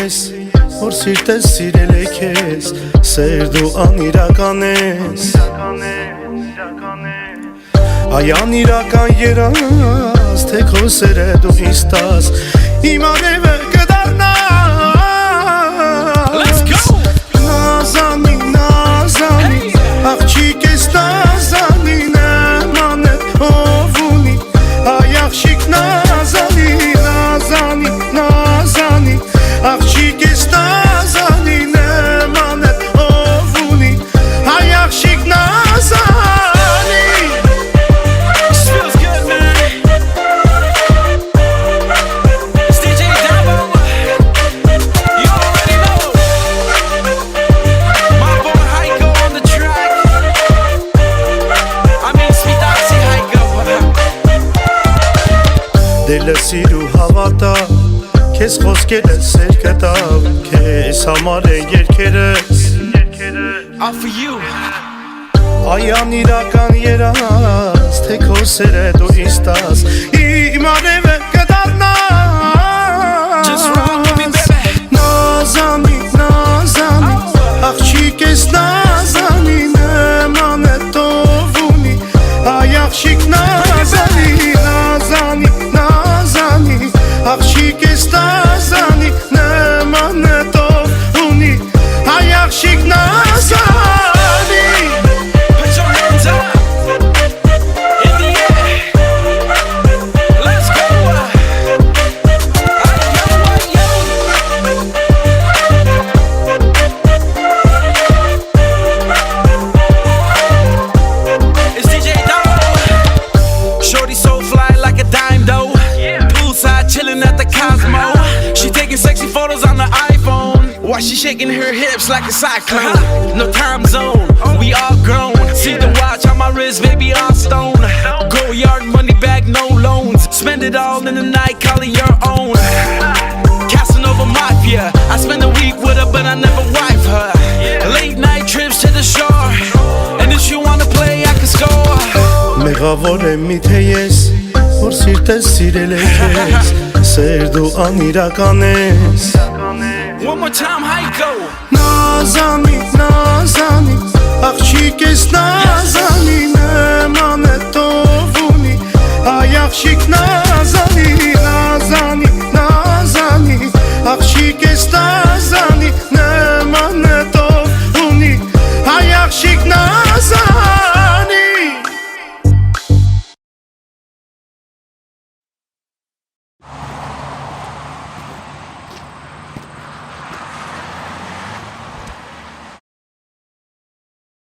ես, որ սիրտես սիրել է քեզ, սեր դու անիրական ես Այ անիրական երաս, թե քո սերը դու ինձ տաս Իմ արևը կդառնաս Let's go! Նազանի, նազանի, աղջիկ ես նազանի Նման է ով ունի, այ աղջիկ նազանի Նազանի, նազանի, աղջիկ ես նազանի Նման է ով ունի, այ աղջիկ նազանի This feels good, man. It's DJ Dabo. You already know. My boy Heiko on the track. I mean, sweet Oxy Heiko. Դե լսիր ու հավատա Քեզ խոսքերը սեր կտավ Քեզ համար են երգերս All for you. Այ անիրական երաս Թե քո սերը դու ինձ տաս Իմ արևը կդառնաս Just roll with me, baby. Նազանի, նազանի Աղջիկ ես նազանի Նման է ով ունի Այ աղջիկ նազանի Նազանի, նազանի Աղջիկ ես նազանի Նման է ով ունի Այ աղջիկ նազանի Put your hands up. In the air. Let's go. It's DJ Dabo. Shorty so fly like a dime though. Poolside chilling at the Cosmo. She taking sexy photos on the iPhone. While she shaking her hips like a cyclone. No time zone, we all grown. See the watch on my wrist, baby, all stone. Go yard money back, no loans. Spend it all in the night, call it your own. Casanova Mafia. I spend a week with her, but I never wife her. Late night trips to the shore. And if you wanna play, I can score. Մեղավոր եմ միթե ես, որ սիրտես սիրել է քեզ, սեր դու անիրական ես One more time, Heiko. Նազանի, նազանի, աղջիկ ես նազանի, նման է ով ունի, այ աղջիկ նազանի